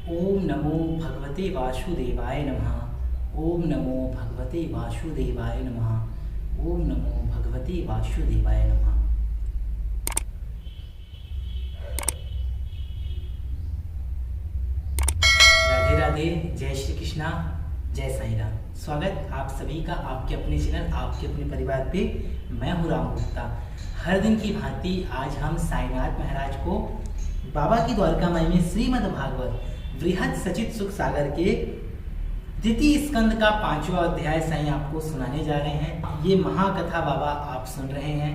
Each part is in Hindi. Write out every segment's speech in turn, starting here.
ओम नमो भगवते वासुदेवाय नमः। ओम नमो भगवते वासुदेवाय नमः। ओम नमो भगवते वासुदेवाय नमः। राधे राधे, जय श्री कृष्णा, जय साईं राम। स्वागत आप सभी का आपके अपने चैनल, आपके अपने परिवार पे। मैं हूँ राम गुप्ता। हर दिन की भांति आज हम साईनाथ महाराज को बाबा की द्वारका माई में श्रीमद् भागवत वृहद सचित सुख सागर के द्वितीय स्कंद का 5वां अध्याय साईं आपको सुनाने जा रहे हैं। ये महाकथा बाबा आप सुन रहे हैं।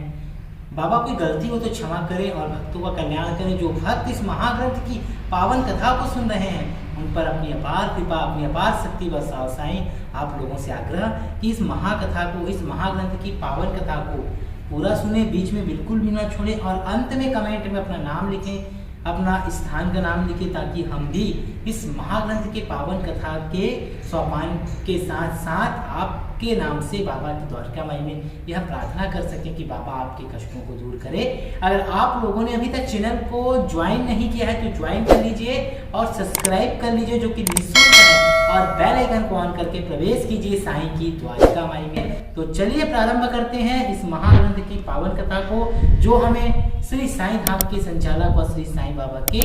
बाबा कोई गलती हो तो क्षमा करें और भक्तों का कल्याण करें। जो भक्त इस महाग्रंथ की पावन कथा को सुन रहे हैं उन पर अपनी अपार कृपा, अपनी अपार शक्ति बरसाओ। साईं आप लोगों से आग्रह कि इस महाकथा को, इस महाग्रंथ की पावन कथा को पूरा सुने, बीच में बिल्कुल भी ना छोड़ें और अंत में कमेंट में अपना नाम लिखें, अपना स्थान का नाम लिखें, ताकि हम भी इस महाग्रंथ के पावन कथा के सोपान के साथ साथ आपके नाम से बाबा की द्वारका माई में यह प्रार्थना कर सकें कि बाबा आपके कष्टों को दूर करे। अगर आप लोगों ने अभी तक चैनल को ज्वाइन नहीं किया है तो ज्वाइन कर लीजिए और सब्सक्राइब कर लीजिए, जो कि निःशुल्क है, और बेल आइकन को ऑन करके प्रवेश कीजिए साईं की द्वारका माई में। तो चलिए प्रारंभ करते हैं इस महाग्रंथ की पावन कथा को, जो हमें श्री साईं धाम के संचालक और श्री साईं बाबा के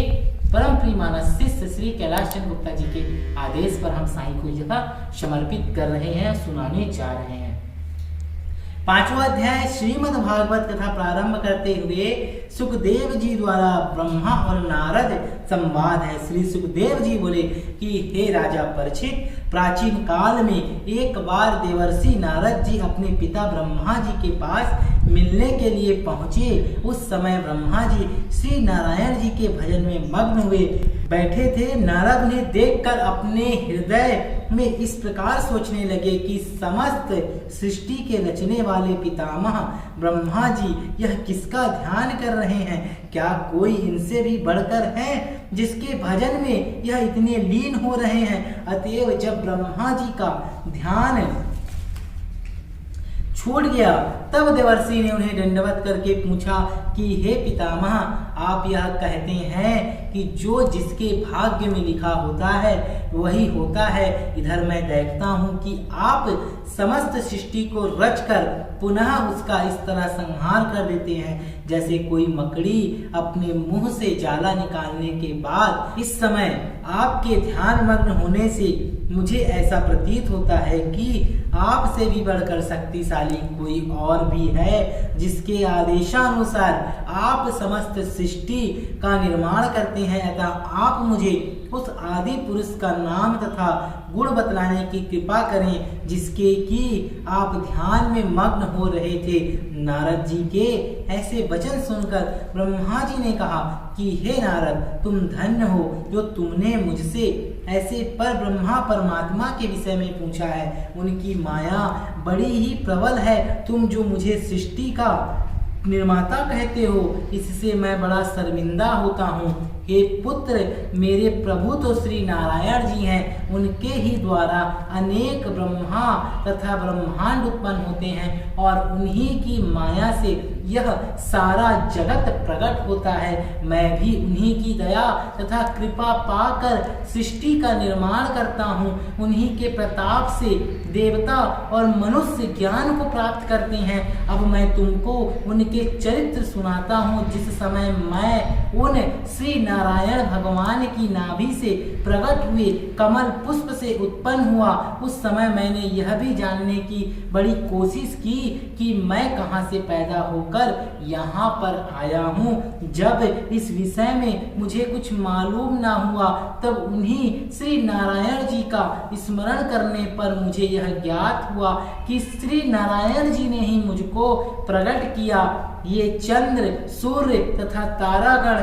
परम प्रिय मानस शिष्य श्री कैलाश चंद्र गुप्ता जी के आदेश पर हम साईं को यह समर्पित कर रहे हैं, सुनाने जा रहे हैं। 5वां अध्याय श्रीमद् भागवत कथा प्रारंभ करते हुए सुखदेव जी द्वारा ब्रह्मा और नारद संवाद है। श्री सुखदेव जी बोले कि हे राजा परीक्षित, प्राचीन काल में एक बार देवर्षि नारद जी अपने पिता ब्रह्मा जी के पास मिलने के लिए पहुंचे। उस समय ब्रह्मा जी श्री नारायण जी के भजन में मग्न हुए बैठे थे। नारद उन्हें देखकर अपने हृदय में इस प्रकार सोचने लगे कि समस्त सृष्टि के रचने वाले पितामह ब्रह्मा जी यह किसका ध्यान कर रहे हैं? क्या कोई इनसे भी बढ़कर है जिसके भजन में यह इतने लीन हो रहे हैं? अतएव जब ब्रह्मा जी का ध्यान छूट गया तब देवर्षि ने उन्हें दंडवत करके पूछा कि हे पितामह, आप यह कहते हैं कि जो जिसके भाग्य में लिखा होता है वही होता है। इधर मैं देखता हूँ कि आप समस्त सृष्टि को रचकर पुनः उसका इस तरह संहार कर देते हैं जैसे कोई मकड़ी अपने मुंह से जाला निकालने के बाद। इस समय आपके ध्यान मग्न होने से मुझे ऐसा प्रतीत होता है कि आपसे भी बढ़कर शक्तिशाली कोई और भी है, जिसके आदेशानुसार आप समस्त सृष्टि का निर्माण करते हैं। अतः आप मुझे उस आदि पुरुष का नाम तथा गुण बतलाने की कृपा करें जिसके कि आप ध्यान में मग्न हो रहे थे। नारद जी के ऐसे वचन सुनकर ब्रह्मा जी ने कहा कि हे नारद, तुम धन्य हो जो तुमने मुझसे ऐसे पर ब्रह्मा परमात्मा के विषय में पूछा है। उनकी माया बड़ी ही प्रबल है। तुम जो मुझे सृष्टि का निर्माता कहते हो, इससे मैं बड़ा शर्मिंदा होता हूँ। हे पुत्र, मेरे प्रभु तो श्री नारायण जी हैं। उनके ही द्वारा अनेक ब्रह्मा तथा ब्रह्मांड उत्पन्न होते हैं और उन्हीं की माया से यह सारा जगत प्रकट होता है। मैं भी उन्हीं की दया तथा कृपा पाकर सृष्टि का निर्माण करता हूँ। उन्हीं के प्रताप से देवता और मनुष्य ज्ञान को प्राप्त करते हैं। अब मैं तुमको उनके चरित्र सुनाता हूँ। जिस समय मैं उन श्री नारायण भगवान की नाभि से प्रकट हुए कमल पुष्प से उत्पन्न हुआ, उस समय मैंने यह भी जानने की बड़ी कोशिश की कि मैं कहाँ से पैदा होकर यहाँ पर आया हूँ। जब इस विषय में मुझे कुछ मालूम ना हुआ तब उन्हीं श्री नारायण जी का स्मरण करने पर मुझे यह ज्ञात हुआ कि श्री नारायण जी ने ही मुझको प्रकट किया। ये चंद्र, सूर्य तथा तारागण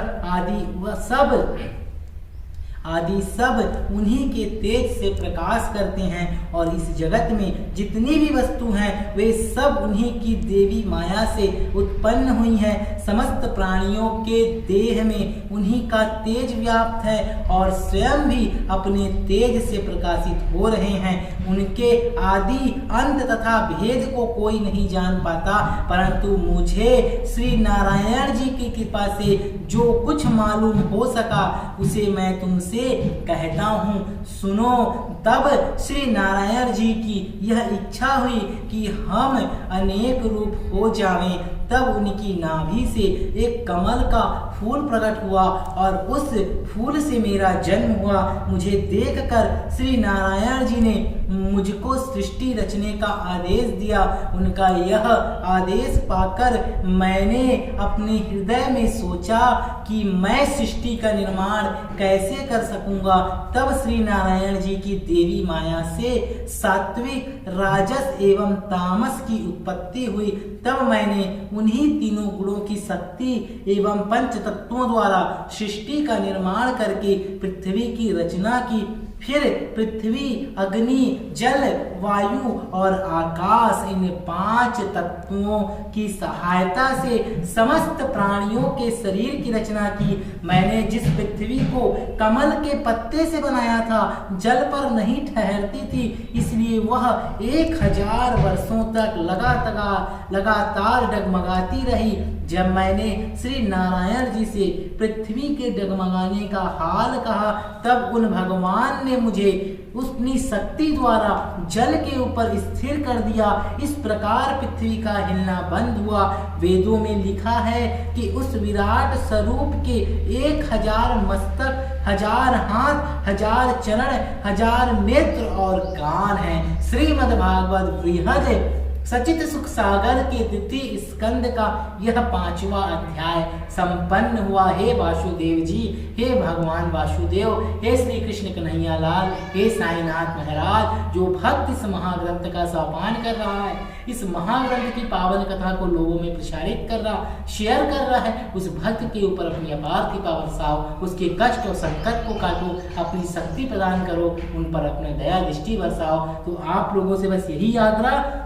आदि सब उन्हीं के तेज से प्रकाश करते हैं और इस जगत में जितनी भी वस्तु हैं वे सब उन्हीं की देवी माया से उत्पन्न हुई हैं। समस्त प्राणियों के देह में उन्हीं का तेज व्याप्त है और स्वयं भी अपने तेज से प्रकाशित हो रहे हैं। उनके आदि अंत तथा भेद को कोई नहीं जान पाता, परंतु मुझे श्री नारायण जी की कृपा से जो कुछ मालूम हो सका उसे मैं तुमसे कहता हूँ, सुनो। तब श्री नारायण जी की यह इच्छा हुई कि हम अनेक रूप हो जावें। तब उनकी नाभि से एक कमल का फूल प्रकट हुआ और उस फूल से मेरा जन्म हुआ। मुझे देखकर श्री नारायण जी ने मुझको सृष्टि रचने का आदेश दिया। उनका यह आदेश पाकर मैंने अपने हृदय में सोचा कि मैं सृष्टि का निर्माण कैसे कर सकूंगा। तब श्री नारायण जी की देवी माया से सात्विक, राजस एवं तामस की उत्पत्ति हुई। तब मैंने उन्हीं तीनों गुणों की शक्ति एवं पंच तत्वों द्वारा सृष्टि का निर्माण करके पृथ्वी की रचना की। फिर पृथ्वी, अग्नि, जल, वायु और आकाश, इन 5 तत्वों की सहायता से समस्त प्राणियों के शरीर की रचना की। मैंने जिस पृथ्वी को कमल के पत्ते से बनाया था, जल पर नहीं ठहरती थी, इसलिए वह 1000 वर्षों तक लगातार डगमगाती रही। जब मैंने श्री नारायण जी से पृथ्वी के डगमगाने का हाल कहा, तब उन भगवान ने मुझे अपनी शक्ति द्वारा जल के ऊपर स्थिर कर दिया। इस प्रकार पृथ्वी का हिलना बंद हुआ। वेदों में लिखा है कि उस विराट स्वरूप के 1000 मस्तक, 1000 हाथ, 1000 चरण, 1000 नेत्र और कान हैं। श्रीमद् भागवत बृहद सचित सुख सागर के द्वितीय स्कंद का यह 5वां अध्याय संपन्न हुआ। हे वासुदेव जी, हे भगवान वासुदेव, हे श्री कृष्ण कन्हैया लाल, हे साईनाथ महाराज, जो भक्त इस महाग्रंथ का सोपान कर रहा है, इस महाग्रंथ की पावन कथा को लोगों में प्रसारित कर रहा, शेयर कर रहा है, उस भक्त के ऊपर अपनी अपार कृपा बरसाओ, उसके कष्ट और संकट को काटो, अपनी शक्ति प्रदान करो, उन पर अपने दया दृष्टि बरसाओ। तो आप लोगों से बस यही आग्रह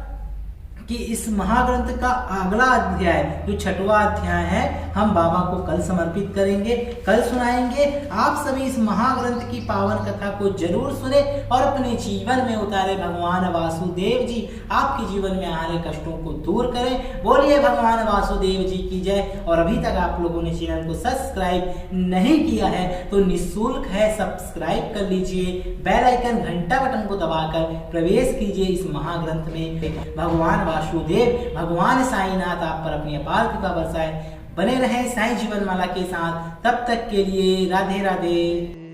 कि इस महाग्रंथ का अगला अध्याय जो 6वां अध्याय है, हम बाबा को कल समर्पित करेंगे, कल सुनाएंगे। आप सभी इस महाग्रंथ की पावन कथा को जरूर सुने और अपने जीवन में उतारे। भगवान वासुदेव जी आपके जीवन में आ रहे कष्टों को दूर करें। बोलिए भगवान वासुदेव जी की जय। और अभी तक आप लोगों ने चैनल को सब्सक्राइब नहीं किया है तो निःशुल्क है, सब्सक्राइब कर लीजिए, बेल आइकन घंटा बटन को दबाकर प्रवेश कीजिए इस महाग्रंथ में। भगवान वासुदेव, भगवान साईनाथ आप पर अपनी अपार कृपा बरसाए। बने रहें साईं जीवन माला के साथ। तब तक के लिए राधे राधे।